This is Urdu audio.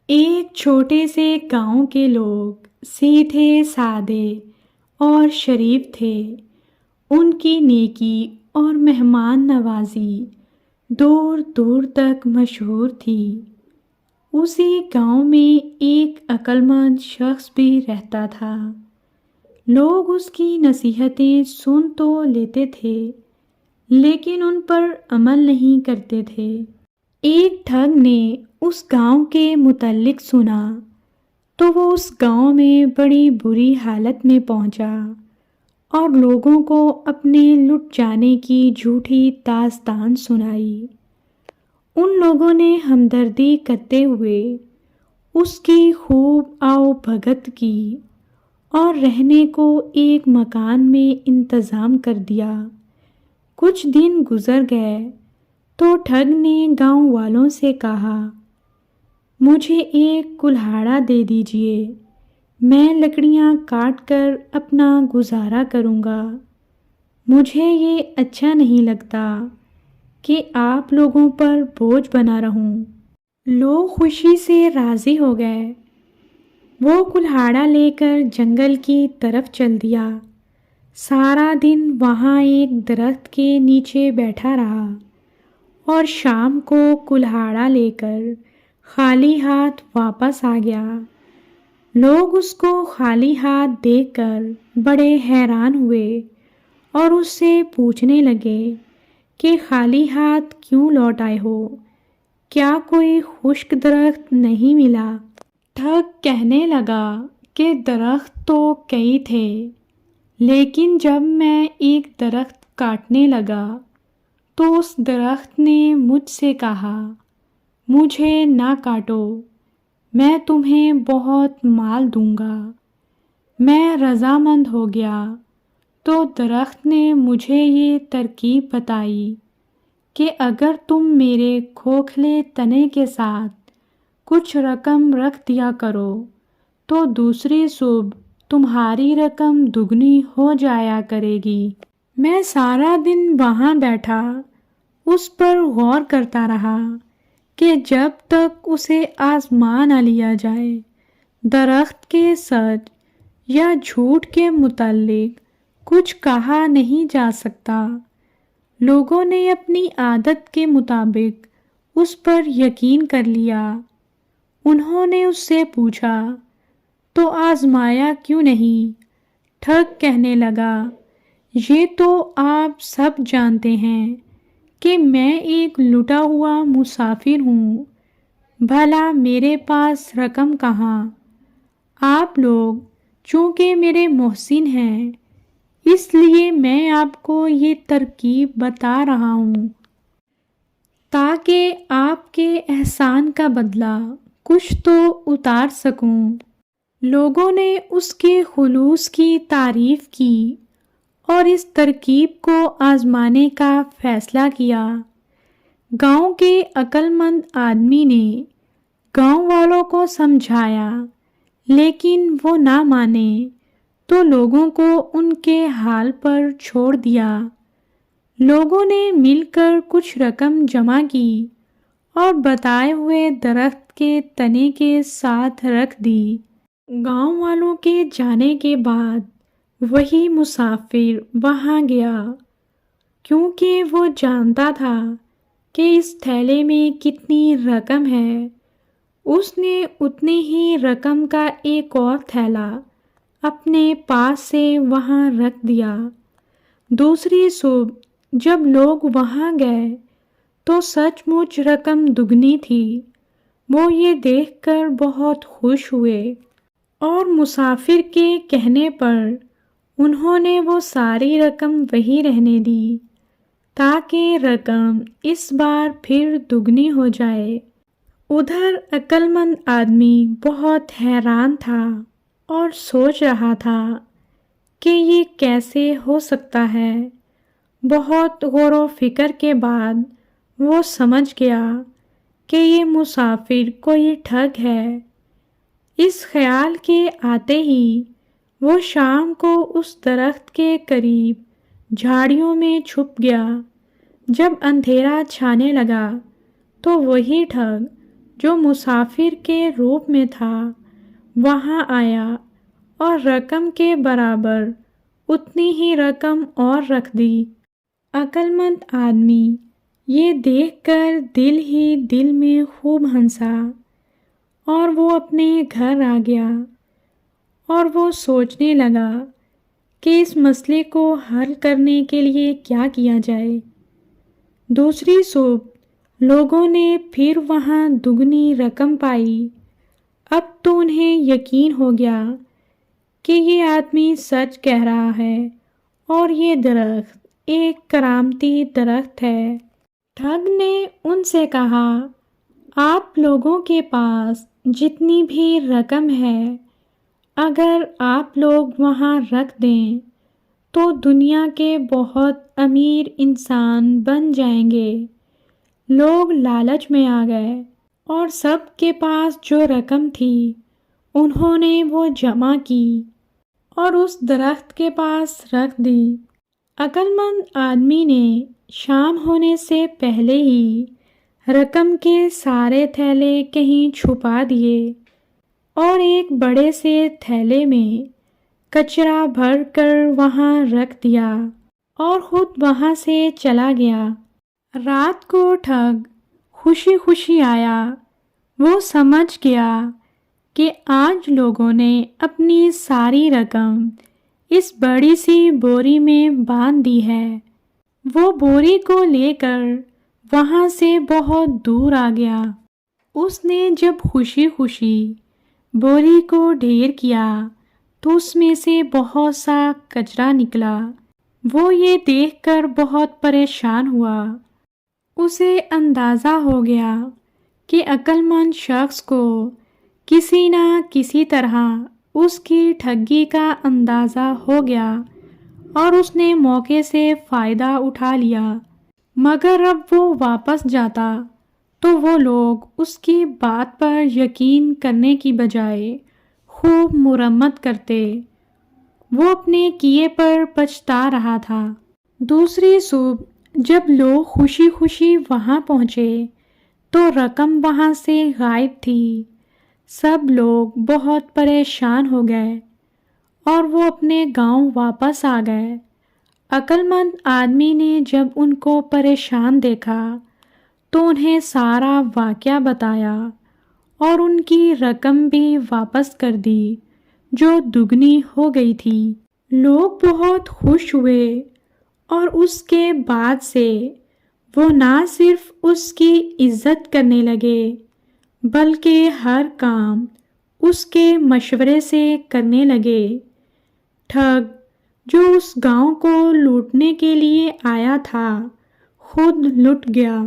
ایک چھوٹے سے گاؤں کے لوگ سیدھے سادے اور شریف تھے۔ ان کی نیکی اور مہمان نوازی دور دور تک مشہور تھی۔ اسی گاؤں میں ایک عقل مند شخص بھی رہتا تھا۔ لوگ اس کی نصیحتیں سن تو لیتے تھے لیکن ان پر عمل نہیں کرتے تھے۔ ایک ٹھگ نے اس گاؤں کے متعلق سنا تو وہ اس گاؤں میں بڑی بری حالت میں پہنچا اور لوگوں کو اپنے لٹ جانے کی جھوٹی داستان سنائی۔ ان لوگوں نے ہمدردی کرتے ہوئے اس کی خوب آؤ بھگت کی اور رہنے کو ایک مکان میں انتظام کر دیا۔ کچھ دن گزر گئے تو ٹھگ نے گاؤں والوں سے کہا، مجھے ایک کلہاڑا دے دیجیے، میں لکڑیاں کاٹ کر اپنا گزارا کروں گا۔ مجھے یہ اچھا نہیں لگتا کہ آپ لوگوں پر بوجھ بنا رہوں۔ لوگ خوشی سے راضی ہو گئے۔ وہ کلہاڑا لے کر جنگل کی طرف چل دیا۔ سارا دن وہاں ایک درخت کے نیچے بیٹھا رہا اور شام کو کلہاڑا لے کر خالی ہاتھ واپس آ گیا۔ لوگ اس کو خالی ہاتھ دیکھ کر بڑے حیران ہوئے اور اس سے پوچھنے لگے کہ خالی ہاتھ کیوں لوٹ آئے ہو؟ کیا کوئی خشک درخت نہیں ملا؟ ٹھگ کہنے لگا کہ درخت تو کئی تھے لیکن جب میں ایک درخت کاٹنے لگا تو اس درخت نے مجھ سے کہا، مجھے نہ کاٹو، میں تمہیں بہت مال دوں گا۔ میں رضامند ہو گیا تو درخت نے مجھے یہ ترکیب بتائی کہ اگر تم میرے کھوکھلے تنے کے ساتھ کچھ رقم رکھ دیا کرو تو دوسری صبح تمہاری رقم دگنی ہو جایا کرے گی۔ میں سارا دن وہاں بیٹھا اس پر غور کرتا رہا کہ جب تک اسے آزما نہ لیا جائے درخت کے سچ یا جھوٹ کے متعلق کچھ کہا نہیں جا سکتا۔ لوگوں نے اپنی عادت کے مطابق اس پر یقین کر لیا۔ انہوں نے اس سے پوچھا، تو آزمایا کیوں نہیں؟ ٹھگ کہنے لگا، یہ تو آپ سب جانتے ہیں کہ میں ایک لٹا ہوا مسافر ہوں، بھلا میرے پاس رقم کہاں؟ آپ لوگ چونکہ میرے محسن ہیں اس لیے میں آپ کو یہ ترکیب بتا رہا ہوں تاکہ آپ کے احسان کا بدلہ کچھ تو اتار سکوں۔ لوگوں نے اس کے خلوص کی تعریف کی اور اس ترکیب کو آزمانے کا فیصلہ کیا۔ گاؤں کے عقل مند آدمی نے گاؤں والوں کو سمجھایا لیکن وہ نہ مانے تو لوگوں کو ان کے حال پر چھوڑ دیا۔ لوگوں نے مل کر کچھ رقم جمع کی اور بتائے ہوئے درخت کے تنے کے ساتھ رکھ دی۔ گاؤں والوں کے جانے کے بعد وہی مسافر وہاں گیا کیونکہ وہ جانتا تھا کہ اس تھیلے میں کتنی رقم ہے۔ اس نے اتنی ہی رقم کا ایک اور تھیلا اپنے پاس سے وہاں رکھ دیا۔ دوسری صبح جب لوگ وہاں گئے تو سچ مچ رقم دگنی تھی۔ وہ یہ دیکھ کر بہت خوش ہوئے اور مسافر کے کہنے پر انہوں نے وہ ساری رقم وہی رہنے دی تاکہ رقم اس بار پھر دگنی ہو جائے۔ ادھر عقل مند آدمی بہت حیران تھا اور سوچ رہا تھا کہ یہ کیسے ہو سکتا ہے۔ بہت غور و فکر کے بعد وہ سمجھ گیا کہ یہ مسافر کوئی ٹھگ ہے۔ اس خیال کے آتے ہی وہ شام کو اس درخت کے قریب جھاڑیوں میں چھپ گیا۔ جب اندھیرا چھانے لگا تو وہی ٹھگ جو مسافر کے روپ میں تھا وہاں آیا اور رقم کے برابر اتنی ہی رقم اور رکھ دی۔ عقل مند آدمی یہ دیکھ کر دل ہی دل میں خوب ہنسا اور وہ اپنے گھر آ گیا اور وہ سوچنے لگا کہ اس مسئلے کو حل کرنے کے لیے کیا کیا جائے۔ دوسری صبح لوگوں نے پھر وہاں دگنی رقم پائی۔ اب تو انہیں یقین ہو گیا کہ یہ آدمی سچ کہہ رہا ہے اور یہ درخت ایک کرامتی درخت ہے۔ ٹھگ نے ان سے کہا، آپ لوگوں کے پاس جتنی بھی رقم ہے اگر آپ لوگ وہاں رکھ دیں تو دنیا کے بہت امیر انسان بن جائیں گے۔ لوگ لالچ میں آ گئے اور سب کے پاس جو رقم تھی انہوں نے وہ جمع کی اور اس درخت کے پاس رکھ دی۔ عقل مند آدمی نے شام ہونے سے پہلے ہی رقم کے سارے تھیلے کہیں چھپا دیے اور ایک بڑے سے تھیلے میں کچرا بھر کر وہاں رکھ دیا اور خود وہاں سے چلا گیا۔ رات کو ٹھگ خوشی خوشی آیا۔ وہ سمجھ گیا کہ آج لوگوں نے اپنی ساری رقم اس بڑی سی بوری میں باندھ دی ہے۔ وہ بوری کو لے کر وہاں سے بہت دور آ گیا۔ اس نے جب خوشی خوشی بوری کو ڈھیر کیا تو اس میں سے بہت سا کچرا نکلا۔ وہ یہ دیکھ کر بہت پریشان ہوا۔ اسے اندازہ ہو گیا کہ عقل مند شخص کو کسی نہ کسی طرح اس کی ٹھگی کا اندازہ ہو گیا اور اس نے موقع سے فائدہ اٹھا لیا۔ مگر اب وہ واپس جاتا تو وہ لوگ اس کی بات پر یقین کرنے کی بجائے خوب مرمت کرتے۔ وہ اپنے کیے پر پچھتا رہا تھا۔ دوسری صبح جب لوگ خوشی خوشی وہاں پہنچے تو رقم وہاں سے غائب تھی۔ سب لوگ بہت پریشان ہو گئے اور وہ اپنے گاؤں واپس آ گئے۔ عقل مند آدمی نے جب ان کو پریشان دیکھا تو انہیں سارا واقعہ بتایا اور ان کی رقم بھی واپس کر دی جو دگنی ہو گئی تھی۔ لوگ بہت خوش ہوئے اور اس کے بعد سے وہ نہ صرف اس کی عزت کرنے لگے بلکہ ہر کام اس کے مشورے سے کرنے لگے۔ ٹھگ جو اس گاؤں کو لوٹنے کے لیے آیا تھا خود لٹ گیا۔